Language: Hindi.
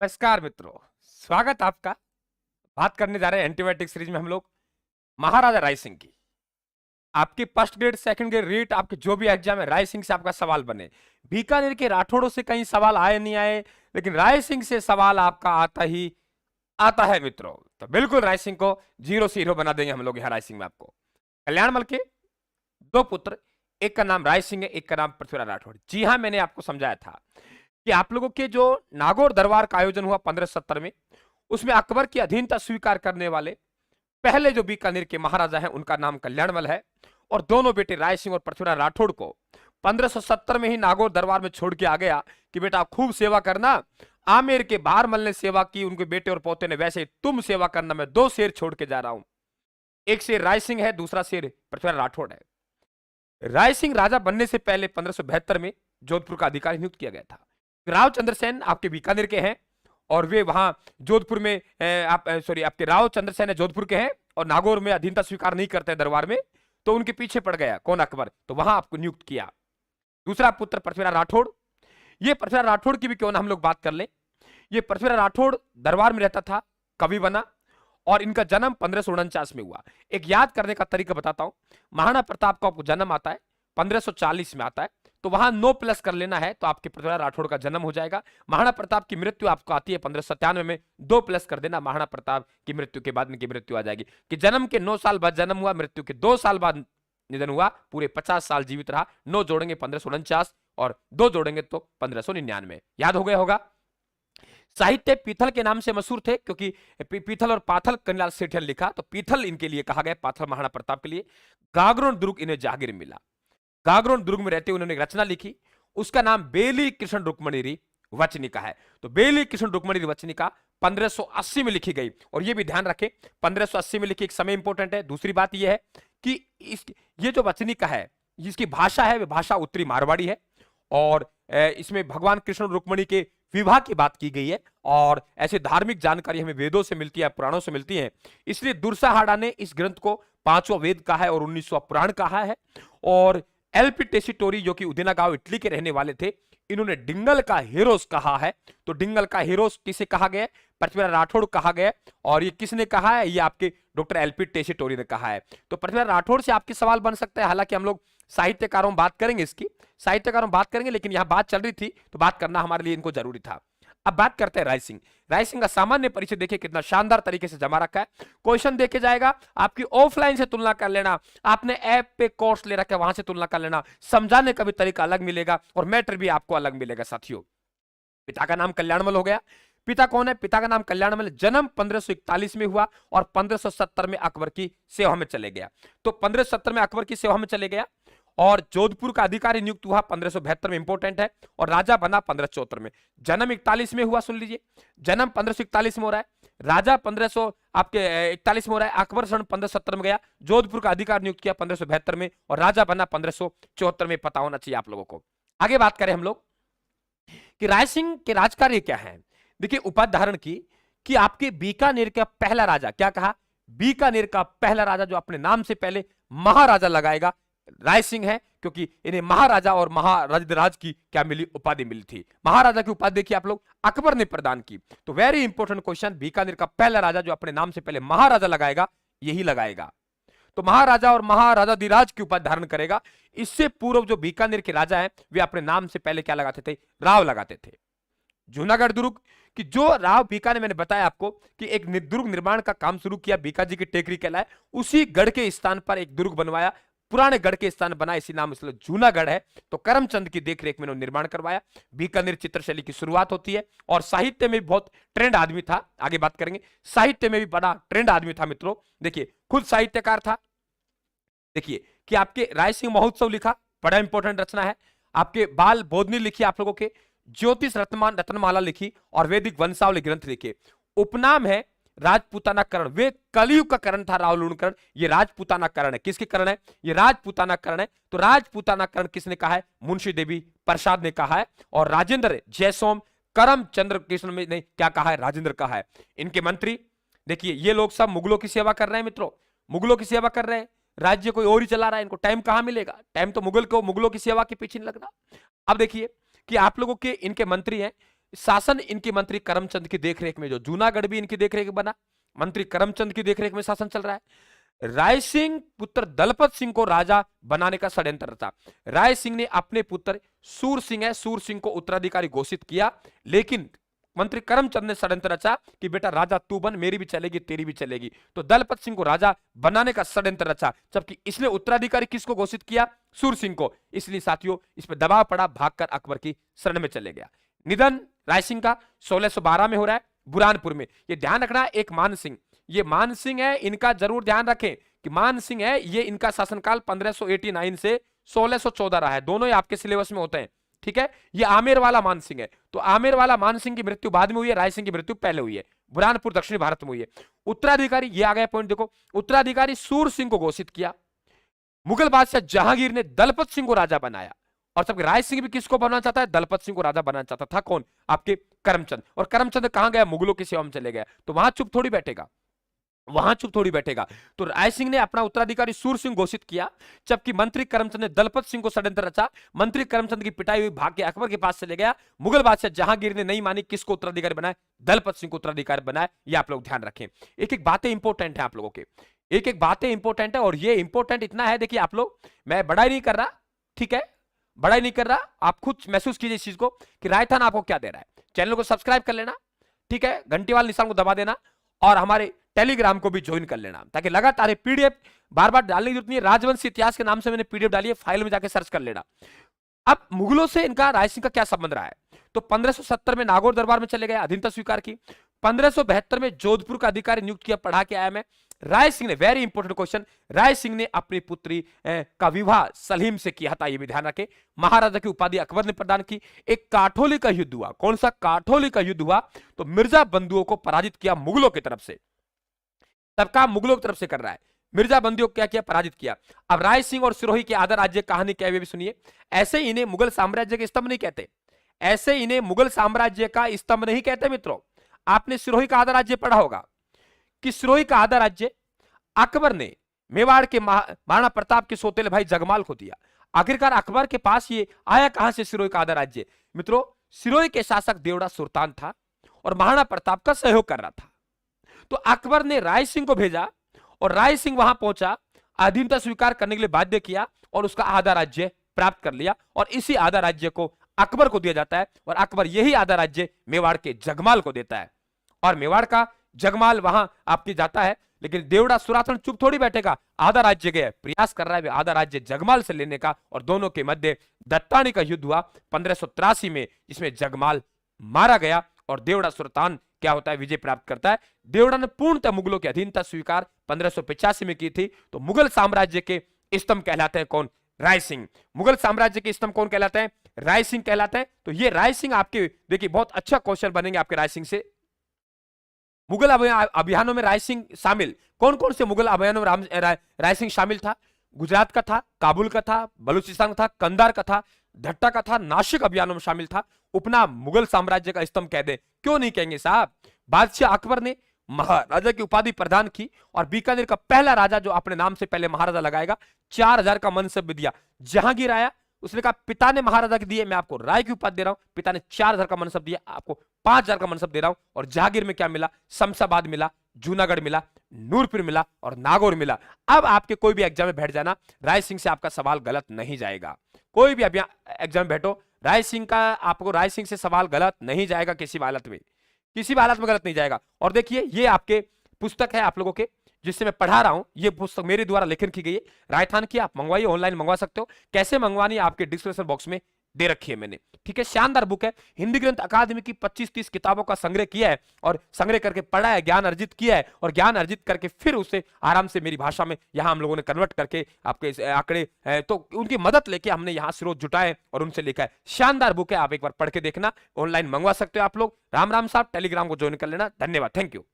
नमस्कार मित्रों, स्वागत आपका। बात करने जा रहे हैं एंटीबायोटिक सीरीज में हम लोग महाराजा राय सिंह की। आपकी first grade second grade REET आपके जो भी एग्जाम है राय सिंह से आपका सवाल बने। बीकानेर के राठौड़ों से कहीं सवाल आए नहीं आए, लेकिन राय सिंह से सवाल आपका आता है मित्रों। तो बिल्कुल राय सिंह को 0 से हीरो बना देंगे हम लोग यहाँ राय सिंह में आपको। कल्याणमल के 2 पुत्र, एक का नाम राय सिंह है, एक का नाम पृथ्वीराज राठौड़। जी हाँ, मैंने आपको समझाया था कि आप लोगों के जो नागौर दरबार का आयोजन हुआ 1570 में, उसमें अकबर की अधीनता स्वीकार करने वाले पहले जो बीकानेर के महाराजा हैं उनका नाम कल्याणमल है। और दोनों बेटे राय सिंह और पृथ्वीराज राठौड़ को 1570 में ही नागौर दरबार में छोड़ के आ गया कि बेटा खूब सेवा करना। आमेर के भारमल ने सेवा की उनके बेटे और पोते ने, वैसे तुम सेवा करना। मैं 2 शेर छोड़ के जा रहा हूं, एक शेर राय सिंह है, दूसरा शेर पृथ्वीराज राठौड़ है। राय सिंह राजा बनने से पहले 1572 में जोधपुर का अधिकारी नियुक्त किया गया था। राव चंद्रसेन आपके बीकानेर के हैं और वे वहां जोधपुर में आपके राव चंद्रसेन जोधपुर के हैं और नागौर में अधीनता स्वीकार नहीं करते दरबार में, तो उनके पीछे पड़ गया कौन, अकबर। तो वहां आपको नियुक्त किया। दूसरा पुत्र पृथ्वीराज राठौड़। ये पृथ्वीराज राठौड़ की भी क्यों ना हम लोग बात कर लें। ये पृथ्वीराज राठौड़ दरबार में रहता था, कवि बना और इनका जन्म 1549 में हुआ। एक याद करने का तरीका बताता हूं। महाराणा प्रताप का आपको जन्म आता है 1540 में आता है, तो वहां 9 प्लस कर लेना है तो आपके पृथ्वीराज राठौड़ का जन्म हो जाएगा। महाराणा प्रताप की मृत्यु आपको आती है 1597 में, 2 प्लस कर देना, महाराणा प्रताप की मृत्यु के बाद इनकी मृत्यु आ जाएगी। कि जन्म के 9 साल बाद जन्म हुआ, मृत्यु के 2 साल बाद निधन हुआ, पूरे 50 साल जीवित रहा। 9 जोड़ेंगे 1549 और 2 जोड़ेंगे तो 1599। याद हो गया होगा। साहित्य पीथल के नाम से मशहूर थे क्योंकि पीथल और पाथल कन्याल सेठियन लिखा, तो पीथल इनके लिए कहा गया, पाथल महाराणा प्रताप के लिए। गागरोन दुर्ग इन्हें जागीर मिला। गागरोन दुर्ग में रहते उन्होंने रचना लिखी, उसका नाम बेली कृष्ण रुक्मणी वचनिका है। तो बेली कृष्ण रुक्मणी वचनिका 1580 में लिखी गई। और यह भी ध्यान रखें 1580 में लिखी, एक समय इंपॉर्टेंट है। दूसरी बात यह है कि ये जो वचनिका है जिसकी भाषा है वह भाषा उत्तरी मारवाड़ी है और इसमें भगवान कृष्ण रुक्मणी के विवाह की बात की गई है और ऐसे धार्मिक जानकारी हमें वेदों से मिलती है, पुराणों से मिलती है। इसलिए दुर्साहाड़ा ने इस ग्रंथ को 5वां वेद कहा है और 19वां पुराण कहा है। और एलपी टेसीटोरी जो कि उदिना गांव इटली के रहने वाले थे, इन्होंने डिंगल का हीरोस कहा है। तो डिंगल का हीरोस किसे कहा गया? पृथ्वीराज राठौड़ कहा गया। और ये किसने कहा है? ये आपके डॉक्टर एलपी टेसीटोरी ने कहा है। तो पृथ्वीराज राठौड़ से आपके सवाल बन सकता है। हालांकि हम लोग साहित्यकारों में बात करेंगे, इसकी साहित्यकारों में बात करेंगे, लेकिन यहां बात चल रही थी तो बात करना हमारे लिए इनको जरूरी था। अब बात करते हैं राय सिंह। राय सिंह का सामान्य परिचय देखिए कितना शानदार तरीके से जमा रखा है। क्वेश्चन देखे जाएगा, आपकी ऑफलाइन से तुलना कर लेना, आपने ऐप पे कोर्स ले रखा है वहां से तुलना कर लेना, समझाने का भी तरीका अलग मिलेगा और मैटर भी आपको अलग मिलेगा साथियों। पिता का नाम कल्याणमल हो गया। पिता कौन है? पिता का नाम कल्याणमल। जन्म 1541 में हुआ और 1570 में अकबर की सेवा में चले गया। तो 1570 में अकबर की सेवा में चले गया और जोधपुर का अधिकारी नियुक्त हुआ 1572 में, इंपॉर्टेंट है, और राजा बना 1574 में। जन्म 41 में हुआ, सुन लीजिए, जन्म 1541 में हो रहा है, राजा 1541 में हो रहा है, अकबर सन 1570 में गया, जोधपुर का अधिकार नियुक्त किया 1572 में और राजा बना 1574 में। पता होना चाहिए आप लोगों को। आगे बात करें हम लोग कि राय सिंह के राजकार्य क्या है। देखिए उपाधि धारण की कि आपके बीकानेर का पहला राजा, क्या कहा? बीकानेर का पहला राजा जो अपने नाम से पहले महाराजा लगाएगा राय सिंह है, क्योंकि इन्हें महाराजा और महाराज की क्या मिली? उपाधि मिली थी। महाराजा की उपाधि देखिए आप लोग, अकबर ने प्रदान की। तो वेरी इंपॉर्टेंट क्वेश्चन, बीकानेर का पहला राजा जो अपने नाम से पहले महाराजा लगाएगा, यही लगाएगा। तो महाराजा और महाराजाधिराज की उपाधि धारण करेगा। इससे पूर्व जो बीकानेर के राजा हैं वे अपने नाम से पहले क्या लगाते थे? राव लगाते थे। जूनागढ़ दुर्ग कि जो राव बीकानेर, मैंने बताया आपको कि एक दुर्ग निर्माण का काम शुरू किया, बीकाजी की टेकरी कहलाए, उसी गढ़ के स्थान पर एक दुर्ग बनवाया, पुराने गढ़ के स्थान बना, इसी नाम इसलिए जूनागढ़ है। तो करमचंद की देखरेख में निर्माण करवाया। बीकानेर चित्रशैली की शुरुआत होती है और साहित्य में भी बहुत ट्रेंड आदमी था। आगे बात करेंगे, साहित्य में भी बड़ा ट्रेंड आदमी था मित्रों। देखिए खुद साहित्यकार था। देखिए कि आपके राय सिंह महोत्सव लिखा, बड़ा इंपॉर्टेंट रचना है। आपके बाल बोधनी लिखी, आप लोगों के ज्योतिष रत्नमाला लिखी और वैदिक वंशावली ग्रंथ लिखे। उपनाम है राजपूताना करण। वे कलयुग का करण था राव लूणकरण, ये राजपूताना करण है। किसके करण है? ये राजपूताना करण है। तो राजपूताना करण किसने कहा है? मुंशी देवी प्रसाद ने कहा है। और राजेंद्र जयसोम करमचंद्र कृष्ण ने क्या कहा है? राजेंद्र कहा है। इनके मंत्री देखिए, ये लोग सब मुगलों की सेवा कर रहे हैं मित्रों, मुगलों की सेवा कर रहे हैं। राज्य कोई और ही चला रहा है, इनको टाइम कहां मिलेगा? टाइम तो मुगलों की सेवा के पीछे नहीं लगना। अब देखिए कि आप लोगों के इनके मंत्री हैं शासन इनके मंत्री करमचंद की देखरेख में, जो जूनागढ़ भी इनकी देखरेख बना, मंत्री करमचंद की देखरेख में शासन चल रहा है। राय सिंह पुत्र दलपत सिंह को राजा बनाने का षड्यंत्र रचा। राय सिंह ने अपने पुत्र सूर सिंह है, सूर सिंह को उत्तराधिकारी घोषित किया, लेकिन मंत्री करमचंद ने षड्यंत्र रचा कि बेटा राजा तू बन, मेरी भी चलेगी तेरी भी चलेगी। तो दलपत सिंह को राजा बनाने का षड्यंत्र रचा, जबकि इसने उत्तराधिकारी किसको घोषित किया? सूर सिंह को। इसलिए साथियों इस पर दबाव पड़ा, भागकर अकबर की शरण में चले गया। निधन राय सिंह का 1612 में हो रहा है बुरहानपुर में। ये ध्यान रखना, एक मान सिंह, ये मान सिंह है, इनका जरूर ध्यान रखें कि मान सिंह है, ये इनका शासनकाल 1589 से 1614 रहा है। दोनों ही आपके सिलेबस में होते हैं, ठीक है। ये आमेर वाला मान सिंह है, तो आमेर वाला मान सिंह की मृत्यु बाद में हुई है, राय सिंह की मृत्यु पहले हुई है। बुरहानपुर दक्षिणी भारत में हुई है। उत्तराधिकारी, ये आ गया पॉइंट देखो, उत्तराधिकारी सूर सिंह को घोषित किया। मुगल बादशाह जहांगीर ने दलपत सिंह को राजा बनाया, और जबकि राय सिंह भी किसको बनाना चाहता है? दलपत सिंह को राजा बनाना चाहता था। कौन? आपके करमचंद। और करमचंद कहां गया? मुगलों की सेवा में चले गया। तो वहां चुप थोड़ी बैठेगा, वहां चुप थोड़ी बैठेगा। तो राय सिंह ने अपना उत्तराधिकारी सूर सिंह घोषित किया, जबकि मंत्री करमचंद ने दलपत सिंह को षड्यंत्र रचा। मंत्री करमचंद की पिटाई हुई, भाग के अकबर के पास चले गया। मुगल बादशाह जहांगीर ने नहीं मानी, किसको उत्तराधिकारी बनाया? दलपत सिंह को उत्तराधिकारी बनाया। ये आप लोग ध्यान रखें। एक एक बातें इंपॉर्टेंट है आप लोगों के, एक एक बातें इंपॉर्टेंट है, और ये इंपॉर्टेंट इतना है, देखिए आप लोग, मैं बड़ा ही नहीं कर रहा, ठीक है, बड़ा ही नहीं कर रहा, आप खुद महसूस कीजिए इस चीज को कि रायथान आपको क्या दे रहा है। चैनल को सब्सक्राइब कर लेना, ठीक है, घंटी वाले निशान को दबा देना, और हमारे टेलीग्राम को भी ज्वाइन कर लेना, ताकि लगातार पीडीएफ बार बार डालने की जरूरत नहीं है। राजवंशी इतिहास के नाम से मैंने पीडीएफ डाली है, फाइल में जाके सर्च कर लेना। अब मुगलों से इनका राय सिंह का क्या संबंध रहा है? तो 1570 में नागौर दरबार में चले गए, अधीनता स्वीकार की। 1572 में जोधपुर का अधिकारी नियुक्त किया, पढ़ा के आया मैं। राय सिंह ने, very important question, Rai Singh ने अपनी पुत्री का विवाह सलीम से किया था, यह भी ध्यान रखें। महाराजा की उपाधि अकबर ने प्रदान की। एक काठोली का युद्ध हुआ। कौन सा? काठोली का युद्ध हुआ। तो मिर्जा बंधुओं को पराजित किया मुगलों की तरफ से। तब काम मुगलों की तरफ से कर रहा है, मिर्जा बंदियों को क्या किया? पराजित किया। अब राय सिंह और सिरोही के आधा राज्य कहानी क्या है भी सुनिए। ऐसे इन्हें मुगल साम्राज्य के स्तंभ नहीं कहते, ऐसे इन्हें मुगल साम्राज्य का स्तंभ नहीं कहते मित्रों। आपने सिरोही का आधा राज्य पढ़ा होगा कि सिरोही का आधा राज्य अकबर ने मेवाड़ के महाराणा प्रताप के सौतेले भाई जगमाल को दिया। आखिरकार अकबर के पास ये आया कहां से सिरोही का आधा राज्य? मित्रों, सिरोही के शासक देवड़ा सुल्तान था और महाराणा प्रताप का सहयोग कर रहा था। तो अकबर ने राय सिंह को भेजा, और राय सिंह वहां पहुंचा, अधीनता स्वीकार करने के लिए बाध्य किया, और उसका आधा राज्य प्राप्त कर लिया, और इसी आधा राज्य को अकबर को दिया जाता है, और अकबर यही आधा राज्य मेवाड़ के जगमाल को देता है, और मेवाड़ का जगमाल वहां आपकी जाता है। लेकिन देवड़ा सुराथन चुप थोड़ी बैठेगा, आधा राज्य गया, प्रयास कर रहा है आधा राज्य जगमाल से लेने का, और दोनों के मध्य दत्तानी का युद्ध हुआ 1583 में, जिसमें जगमाल मारा गया और देवड़ा सुल्तान क्या होता है? विजय प्राप्त करता है। देवड़ा ने पूर्णतः मुगलों की अधीनता स्वीकार 1585 में की थी। तो मुगल साम्राज्य के स्तंभ कहलाते हैं कौन? राय सिंह। मुगल साम्राज्य के स्तंभ कौन कहलाते हैं? राय सिंह कहलाते हैं। तो ये राय सिंह आपके, देखिए बहुत अच्छा क्वेश्चन बनेंगे आपके राय सिंह से। मुगल अभियानों में राय सिंह शामिल, कौन कौन से मुगल अभियानों में राय सिंह शामिल था? गुजरात का था, काबुल का था, बलूचिस्तान का था, कंधार का था, धट्टा का था, नासिक अभियानों में शामिल था। उपनाम मुगल साम्राज्य का स्तंभ कह दे, क्यों नहीं कहेंगे साहब? बादशाह अकबर ने महाराजा की उपाधि प्रदान की, और बीकानेर का पहला राजा जो अपने नाम से पहले महाराजा लगाएगा, 4000 का मनसब भी दिया। जहांगीर आया, उसने कहा पिता ने महाराजा के दिए, मैं आपको राय की उपाधि दे रहा हूं। पिता ने 4000 का मनसब दिया, आपको 5000 का मनसब दे रहा हूं। और जहांगीर में क्या मिला? शमशाबाद मिला, जूनागढ़ मिला, नूरपुर मिला, और नागौर मिला। अब आपके कोई भी एग्जाम में बैठ जाना, राय सिंह से आपका सवाल गलत नहीं जाएगा। कोई भी एग्जाम में बैठो, राय सिंह का, आपको राय सिंह से सवाल गलत नहीं जाएगा, किसी भी हालत में, किसी भी हालत में गलत नहीं जाएगा। और देखिए ये आपके पुस्तक है आप लोगों के, जिससे मैं पढ़ा रहा हूं, ये पुस्तक मेरे द्वारा लेखन की गई है, रायथान की। आप मंगवाइए, ऑनलाइन मंगवा सकते हो। कैसे मंगवानी है आपके डिस्क्रिप्शन बॉक्स में दे रखी है मैंने, ठीक है। शानदार बुक है, हिंदी ग्रंथ अकादमी की 25-30 किताबों का संग्रह किया है, और संग्रह करके पढ़ा है, ज्ञान अर्जित किया है, और ज्ञान अर्जित करके फिर उसे आराम से मेरी भाषा में यहाँ हम लोगों ने कन्वर्ट करके आपके आंकड़े, तो उनकी मदद लेके हमने यहाँ स्रोत जुटाए और उनसे लिखा है। शानदार बुक है, आप एक बार पढ़ के देखना, ऑनलाइन मंगवा सकते हो आप लोग। राम राम साहब, टेलीग्राम को ज्वाइन कर लेना। धन्यवाद, थैंक यू।